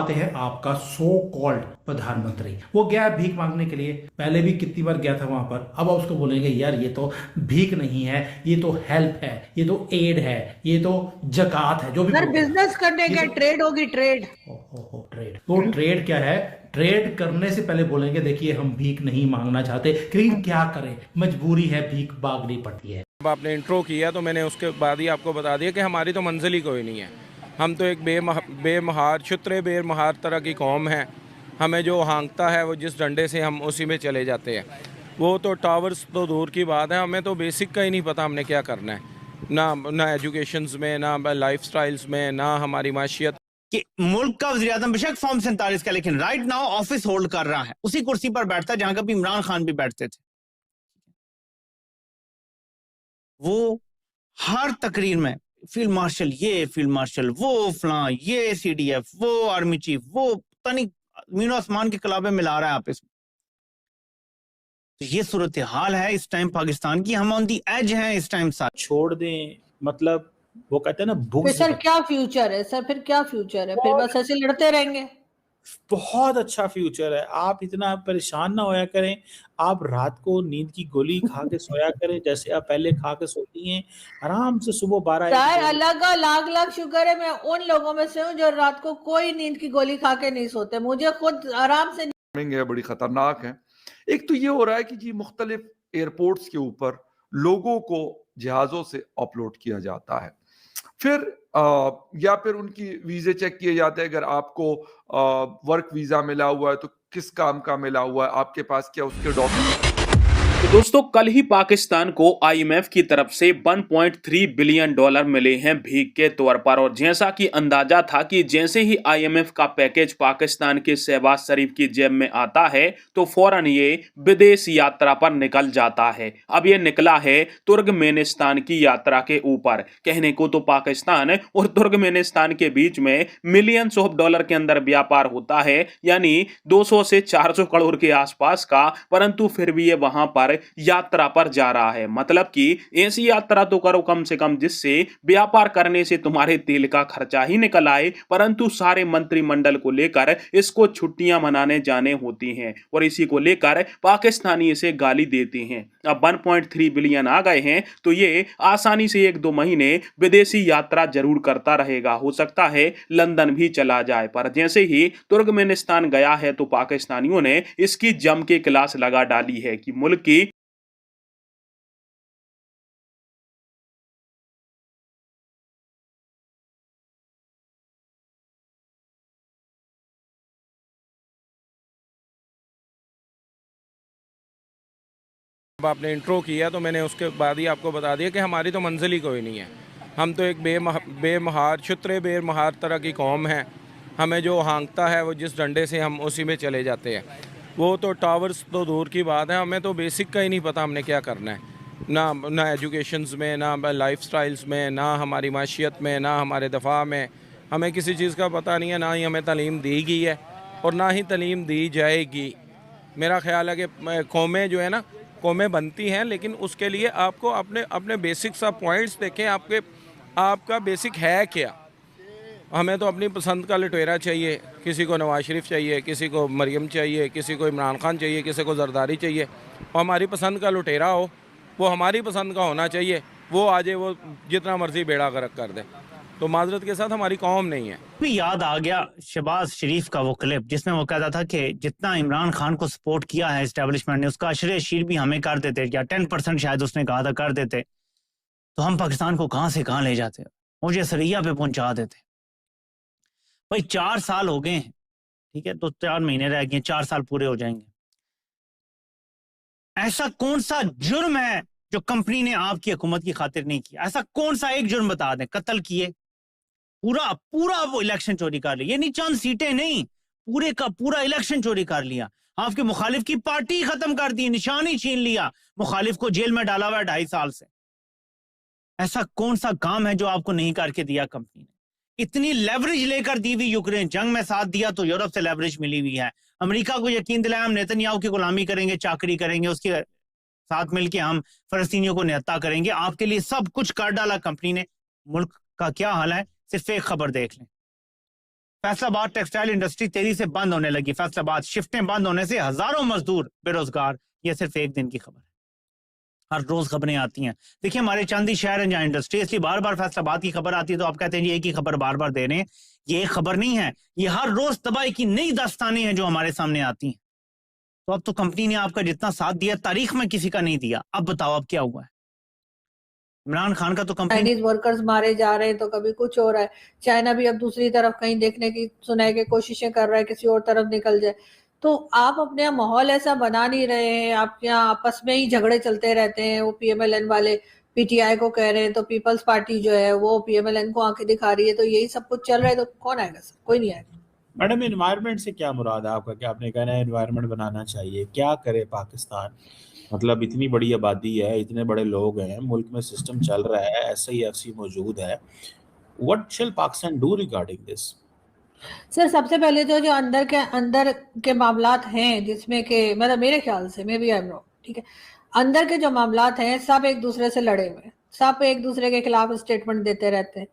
आते हैं आपका सो कॉल्ड प्रधानमंत्री। वो गया है भीख मांगने के लिए, पहले भी कितनी बार गया था वहां पर। अब उसको बोलेंगे यार ये तो भीख नहीं है, ये तो हेल्प है, ये तो एड है, ये तो जकात है, जो भी सर बोलेगा। बिजनेस करने ये के तो ट्रेड होगी ट्रेड। ट्रेड, तो ट्रेड क्या है? ट्रेड करने से पहले बोलेंगे देखिए हम भीख नहीं मांगना चाहते, क्योंकि क्या करें, मजबूरी है, भीख मांगनी पड़ती है। अब आपने इंट्रो किया तो मैंने उसके बाद ही आपको बता दिया कि हमारी तो मंजिल ही कोई नहीं है। हम तो एक बेमहार शुत्रे बेमहार तरह की कौम है। हमें जो हाँकता है वो जिस डंडे से हम उसी में चले जाते हैं। वो तो टावर्स तो दूर की बात है, हमें तो बेसिक का ही नहीं पता हमने क्या करना है। ना एजुकेशंस में, ना लाइफ स्टाइल्स में, ना हमारी माशियत। कि मुल्क का वज़ीर-ए-आज़म बेशक फॉर्म 47 का, लेकिन राइट नाउ ऑफिस होल्ड कर रहा है, उसी कुर्सी पर बैठता है जहां कभी इमरान खान भी बैठते थे। वो हर तकरीर में फील्ड मार्शल ये, फील्ड मार्शल वो, फलां ये, सीडीएफ वो, आर्मी चीफ वो, पता नहीं मीनो आसमान के कलाबे मिला रहा है आपस में। तो ये सूरत हाल है इस टाइम पाकिस्तान की। हम ऑन दी एज हैं इस टाइम। साथ छोड़ दें, मतलब वो कहते हैं ना फिर बुग्ज। सर क्या फ्यूचर है सर, फिर क्या फ्यूचर है, फिर बस ऐसे लड़ते रहेंगे। बहुत अच्छा फ्यूचर है, आप इतना परेशान ना होया करें। आप रात को नींद की गोली खा के सोया करें जैसे आप पहले खा के सोती हैं, आराम से सुबह 12-1 सर बजे। अल्लाह का लाख लाख शुक्र है मैं उन लोगों में से हूँ जो रात को कोई नींद की गोली खा के नहीं सोते, मुझे खुद आराम से। है, बड़ी खतरनाक है। एक तो ये हो रहा है कि जी मुख्तलिफ एयरपोर्ट्स के ऊपर लोगों को जहाज़ों से अपलोड किया जाता है, फिर या फिर उनकी वीज़े चेक किए जाते हैं। अगर आपको वर्क वीज़ा मिला हुआ है तो किस काम का मिला हुआ है, आपके पास क्या उसके डॉक्यूमेंट। तो दोस्तों कल ही पाकिस्तान को आईएमएफ की तरफ से 1.3 बिलियन डॉलर मिले हैं भीख के तौर पर। और जैसा कि अंदाजा था कि जैसे ही आईएमएफ का पैकेज पाकिस्तान के शहबाज शरीफ की जेब में आता है तो फौरन ये विदेश यात्रा पर निकल जाता है। अब ये निकला है तुर्कमेनिस्तान की यात्रा के ऊपर। कहने को तो पाकिस्तान और तुर्कमेनिस्तान के बीच में मिलियंस ऑफ डॉलर के अंदर व्यापार होता है, यानी 200 से 400 करोड़ के आसपास का, परंतु फिर भी ये वहां पर यात्रा पर जा रहा है। मतलब कि ऐसी यात्रा तो करो कम से कम जिससे व्यापार करने से तुम्हारे तेल का खर्चा ही निकल आए, परंतु सारे मंत्रिमंडल को लेकर इसको छुट्टियां मनाने जाने होती हैं और इसी को लेकर पाकिस्तानी इसे गाली देते हैं। अब 1.3 बिलियन आ गए हैं तो ये आसानी से 1-2 महीने विदेशी यात्रा जरूर करता रहेगा। हो सकता है लंदन भी चला जाए, पर जैसे ही तुर्कमेनिस्तान गया है तो पाकिस्तानियों ने इसकी जम के क्लास लगा डाली है कि मुल्क की अब आपने इंट्रो किया तो मैंने उसके बाद ही आपको बता दिया कि हमारी तो मंजिल ही कोई नहीं है। हम तो एक बेमहार शुत्रे बेमहार तरह की कौम है। हमें जो हाँकता है वो जिस डंडे से हम उसी में चले जाते हैं। वो तो टावर्स तो दूर की बात है, हमें तो बेसिक का ही नहीं पता हमने क्या करना है। ना एजुकेशंस में, ना लाइफ स्टाइल्स में, ना हमारी माशियत में, ना हमारे दफा में हमें किसी चीज़ का पता नहीं है। ना ही हमें तालीम दी गई है और ना ही तालीम दी जाएगी। मेरा ख्याल है कि कौमें जो है ना, कौमें बनती हैं, लेकिन उसके लिए आपको अपने अपने बेसिक सा पॉइंट्स देखें। आपका बेसिक है क्या। हमें तो अपनी पसंद का लुटेरा चाहिए, किसी को नवाज शरीफ चाहिए, किसी को मरियम चाहिए, किसी को इमरान खान चाहिए, किसी को जरदारी चाहिए। वो हमारी पसंद का लुटेरा हो, वो हमारी पसंद का होना चाहिए। वो आ जाए, वो जितना मर्जी बेड़ा गर्क कर दे, तो माजरत के साथ हमारी कौम नहीं है। भी याद आ गया शहबाज शरीफ का वो क्लिप जिसमें वो कहता था कि जितना इमरान खान को सपोर्ट किया है एस्टेब्लिशमेंट ने, उसका अशरे शीर भी हमें कर देते, या 10% शायद उसने कहा था कर देते, तो हम पाकिस्तान को कहां से कहां ले जाते, मुझे सरिया पे पहुंचा देते। भाई 4 साल हो गए हैं, ठीक है, तो 4 महीने रह गए, 4 साल पूरे हो जाएंगे। ऐसा कौन सा जुर्म है जो कंपनी ने आपकी हुकूमत की खातिर नहीं किया? ऐसा कौन सा एक जुर्म बता दें। कत्ल किए, पूरा पूरा वो इलेक्शन चोरी कर लिया, ये नहीं चंद सीटें नहीं, पूरे का पूरा इलेक्शन चोरी कर लिया। आपके मुखालिफ की पार्टी खत्म कर दी, निशानी छीन लिया, मुखालिफ को जेल में डाला हुआ है 2.5 साल से। ऐसा कौन सा काम है जो आपको नहीं करके दिया कंपनी ने? इतनी लेवरेज लेकर दी हुई, यूक्रेन जंग में साथ दिया तो यूरोप से लेवरेज मिली हुई है। अमेरिका को यकीन दिलाया हम नेतन्याहू की गुलामी करेंगे, चाकरी करेंगे, उसके साथ मिलकर हम फलस्तीनियों को निहत्ता करेंगे। आपके लिए सब कुछ कर डाला कंपनी ने। मुल्क का क्या हाल है, सिर्फ एक खबर देख लें। फैसलाबाद टेक्सटाइल इंडस्ट्री तेजी से बंद होने लगी। फैसलाबाद शिफ्टें बंद होने से हजारों मजदूर बेरोजगार। ये सिर्फ एक दिन की खबर है, हर रोज खबरें आती हैं। देखिए हमारे चांदी शहर है जहाँ इंडस्ट्री, इसलिए बार बार फैसलाबाद की खबर आती है तो आप कहते हैं ये एक ही खबर बार बार दे रहे हैं। ये एक खबर नहीं है, ये हर रोज तबाही की नई दास्तानें हैं जो हमारे सामने आती हैं। तो अब तो कंपनी ने आपका जितना साथ दिया तारीख में किसी का नहीं दिया। अब बताओ अब क्या हुआ है? इमरान खान का तो कंपनी चाइनीज वर्कर्स मारे जा रहे हैं तो कभी कुछ हो रहा है। चाइना भी अब दूसरी तरफ कहीं देखने की सुनाई की कोशिशें कर रहा है, किसी और तरफ निकल जाए। तो आप अपने यहाँ माहौल ऐसा बना नहीं रहे हैं, आपके यहाँ आपस में ही झगड़े चलते रहते हैं। वो पीएमएलएन वाले पीटीआई को कह रहे हैं तो पीपल्स पार्टी जो है वो पीएमएलएन को आंखें दिखा रही है। तो यही सब कुछ चल रहा है, तो कौन आएगा सर? कोई नहीं आएगा। मैडम एनवायरनमेंट से क्या मुराद है आपका? कि आपने कहना है एनवायरनमेंट बनाना चाहिए, क्या करे पाकिस्तान? मतलब इतनी बड़ी आबादी है, इतने बड़े लोग हैं, मुल्क में सिस्टम चल रहा है, एसआईएफसी मौजूद है। What shell Pakistan do regarding this? Sir सबसे पहले तो जो अंदर के मामलात हैं, जिसमें के मतलब मेरे ख्याल से maybe I am wrong, ठीक है, अंदर के जो मामलात हैं सब एक दूसरे से लड़े हुए हैं, सब एक दूसरे के खिलाफ स्टेटमेंट देते रहते हैं।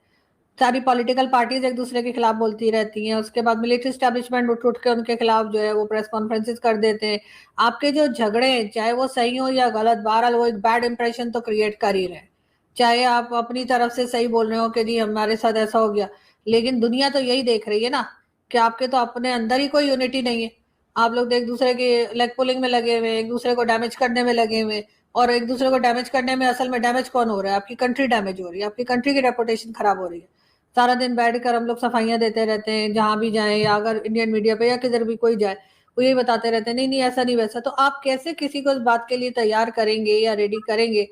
सारी पॉलिटिकल पार्टीज एक दूसरे के खिलाफ बोलती रहती हैं। उसके बाद मिलिट्री स्टैब्लिशमेंट उठ के उनके खिलाफ जो है वो प्रेस कॉन्फ्रेंसेस कर देते हैं। आपके जो झगड़े हैं चाहे वो सही हो या गलत, बहरहाल वो एक बैड इंप्रेशन तो क्रिएट कर ही रहे हैं। चाहे आप अपनी तरफ से सही बोल रहे हो कि जी हमारे साथ ऐसा हो गया, लेकिन दुनिया तो यही देख रही है ना कि आपके तो अपने अंदर ही कोई यूनिटी नहीं है। आप लोग एक दूसरे के लेग पुलिंग में लगे हुए, एक दूसरे को डैमेज करने में लगे हुए। और एक दूसरे को डैमेज करने में असल में डैमेज कौन हो रहा है? आपकी कंट्री डैमेज हो रही है, आपकी कंट्री की रेपुटेशन खराब हो रही है। सारा दिन बैठकर हम लोग सफाइयां देते रहते हैं, जहां भी जाएं, या अगर इंडियन मीडिया पे या किधर भी कोई जाए वो यही बताते रहते हैं नहीं नहीं ऐसा नहीं वैसा। तो आप कैसे किसी को इस बात के लिए तैयार करेंगे या रेडी करेंगे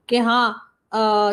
कि हाँ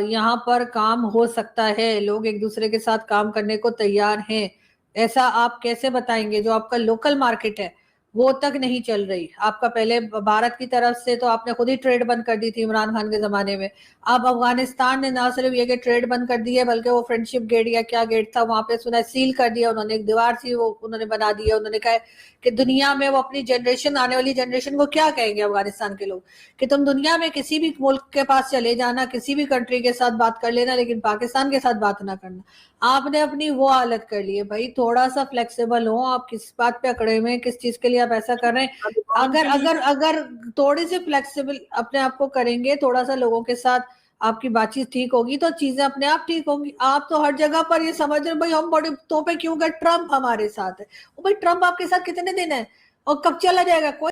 यहाँ पर काम हो सकता है, लोग एक दूसरे के साथ काम करने को तैयार हैं? ऐसा आप कैसे बताएंगे? जो आपका लोकल मार्केट है वो तक नहीं चल रही। आपका पहले भारत की तरफ से तो आपने खुद ही ट्रेड बंद कर दी थी इमरान खान के जमाने में। अब अफगानिस्तान ने ना सिर्फ ये कि ट्रेड बंद कर दी है, बल्कि वो फ्रेंडशिप गेट या क्या गेट था वहां पे सुना सील कर दिया उन्होंने, एक दीवार सी वो उन्होंने बना दी है। उन्होंने कहा कि दुनिया में वो अपनी जनरेशन, आने वाली जनरेशन को क्या कहेंगे अफगानिस्तान के लोग कि तुम दुनिया में किसी भी मुल्क के पास चले जाना, किसी भी कंट्री के साथ बात कर लेना, लेकिन पाकिस्तान के साथ बात ना करना। आपने अपनी वो हालत कर ली है। भाई थोड़ा सा फ्लेक्सिबल हो, आप किस बात पे अकड़े हुए हैं, किस चीज के लिए आप ऐसा कर रहे हैं? अगर थोड़ी सी फ्लेक्सिबल अपने आप को करेंगे, थोड़ा सा लोगों के साथ आपकी बातचीत ठीक होगी तो चीजें अपने आप ठीक होंगी। आप तो हर जगह पर ये समझ रहे भाई हम बड़े तो पे क्यों गए, ट्रम्प हमारे साथ है। भाई ट्रम्प आपके साथ कितने दिन है और कब चला जाएगा? कोई